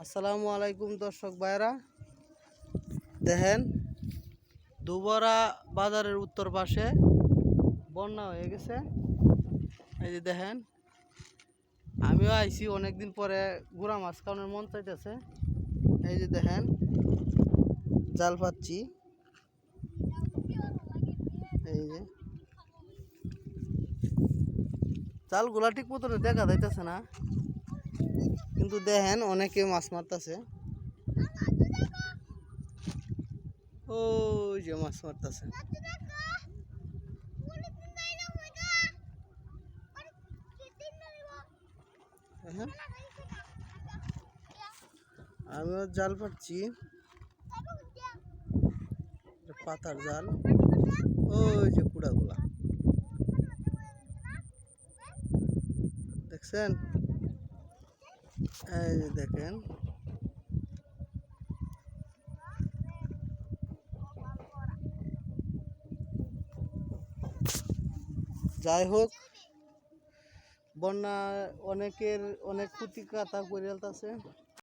আসসালামু আলাইকুম দর্শক ভাইরা, দেখেন দুবরা বাজারের উত্তর পাশে বন্যা হয়ে গেছে। এই যে দেখেন, আমিও আইছি অনেকদিন পরে, গুড়া মাছ খাওয়ানোর মন চাইতেছে। এই যে দেখেন জাল পাচ্ছি, এই যে জালগুলা ঠিক মতো দেখা যাইতেছে না, কিন্তু দেখেন অনেকে মাছ মারতেছে। ওই যে মাছ মারতেছে। আমিও জাল পাচ্ছি, পাতার জাল। ওই যে কুড়াগুলা দেখছেন, এই যে দেখেন যাই হোক, বন্যা অনেকের অনেক ক্ষতি কাতা করে ফেলতেছে।